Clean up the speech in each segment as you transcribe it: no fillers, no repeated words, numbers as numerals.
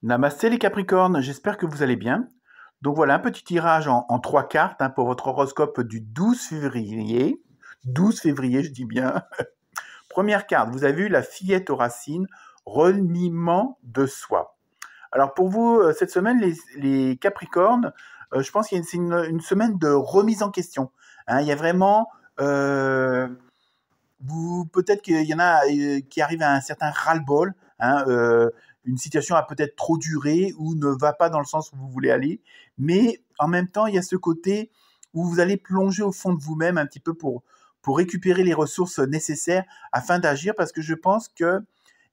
Namasté les Capricornes, j'espère que vous allez bien. Donc voilà un petit tirage en 3 cartes pour votre horoscope du 12 février. 12 février, je dis bien. Première carte, vous avez eu la fillette aux racines, reniement de soi. Alors pour vous, cette semaine, les Capricornes, je pense qu'il c'est une semaine de remise en question. Il y a vraiment... peut-être qu'il y en a qui arrivent à un certain ras-le-bol. Une situation a peut-être trop duré ou ne va pas dans le sens où vous voulez aller, mais en même temps, il y a ce côté où vous allez plonger au fond de vous-même un petit peu pour récupérer les ressources nécessaires afin d'agir, parce que je pense que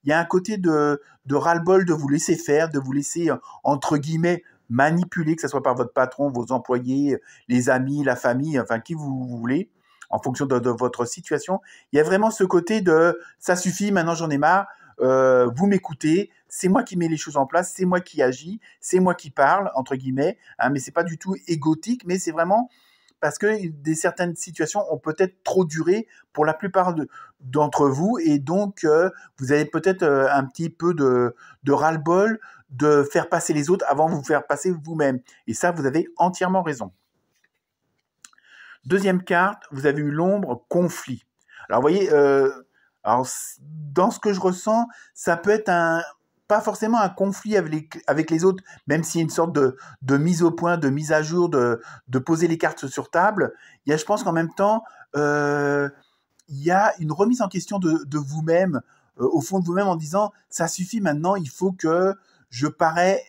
il y a un côté de ras-le-bol, de vous laisser faire, de vous laisser, entre guillemets, manipuler, que ce soit par votre patron, vos employés, les amis, la famille, enfin qui vous voulez, en fonction de votre situation. Il y a vraiment ce côté de ça suffit, maintenant j'en ai marre, vous m'écoutez, c'est moi qui mets les choses en place, c'est moi qui agis, c'est moi qui parle, entre guillemets, mais c'est pas du tout égotique, mais c'est vraiment parce que certaines situations ont peut-être trop duré pour la plupart d'entre vous, et donc vous avez peut-être un petit peu de ras-le-bol de faire passer les autres avant de vous faire passer vous-même. Et ça, vous avez entièrement raison. Deuxième carte, vous avez eu l'ombre conflit. Alors, vous voyez, dans ce que je ressens, ça peut être pas forcément un conflit avec les autres, même s'il y a une sorte de mise au point, de mise à jour, de poser les cartes sur table. Il y a, je pense qu'en même temps, il y a une remise en question de vous-même, au fond de vous-même, en disant ça suffit maintenant, il faut que je parais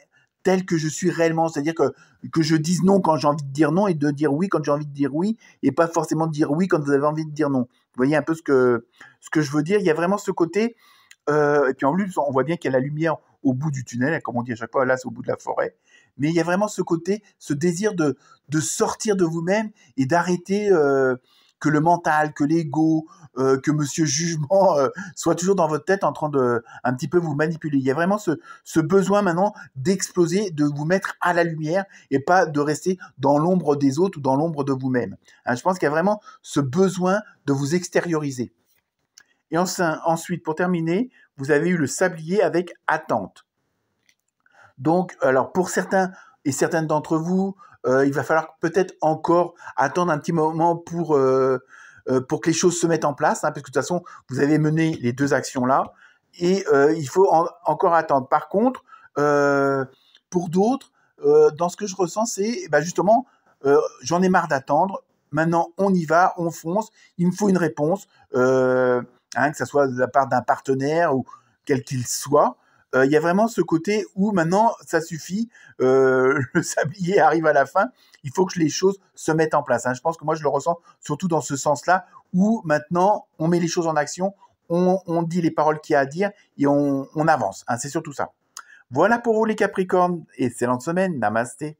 tel que je suis réellement, c'est-à-dire que je dise non quand j'ai envie de dire non et de dire oui quand j'ai envie de dire oui, et pas forcément dire oui quand vous avez envie de dire non. Vous voyez un peu ce que je veux dire. Il y a vraiment ce côté, et puis en plus on voit bien qu'il y a la lumière au bout du tunnel, comme on dit à chaque fois, là c'est au bout de la forêt, mais il y a vraiment ce côté, ce désir de sortir de vous-même et d'arrêter que le mental, que l'ego, que Monsieur Jugement soit toujours dans votre tête en train de un petit peu vous manipuler. Il y a vraiment ce besoin maintenant d'exploser, de vous mettre à la lumière et pas de rester dans l'ombre des autres ou dans l'ombre de vous-même. Je pense qu'il y a vraiment ce besoin de vous extérioriser. Et ensuite, pour terminer, vous avez eu le sablier avec attente. Donc, alors pour certains et certaines d'entre vous, il va falloir peut-être encore attendre un petit moment pour que les choses se mettent en place, parce que de toute façon, vous avez mené les deux actions-là, et il faut encore attendre. Par contre, pour d'autres, dans ce que je ressens, c'est justement, j'en ai marre d'attendre, maintenant on y va, on fonce, il me faut une réponse, que ce soit de la part d'un partenaire ou quel qu'il soit. Il y a vraiment ce côté où maintenant ça suffit, le sablier arrive à la fin, il faut que les choses se mettent en place. Je pense que moi je le ressens surtout dans ce sens-là, où maintenant on met les choses en action, on dit les paroles qu'il y a à dire et on avance. C'est surtout ça. Voilà pour vous les Capricornes, excellente semaine, namasté.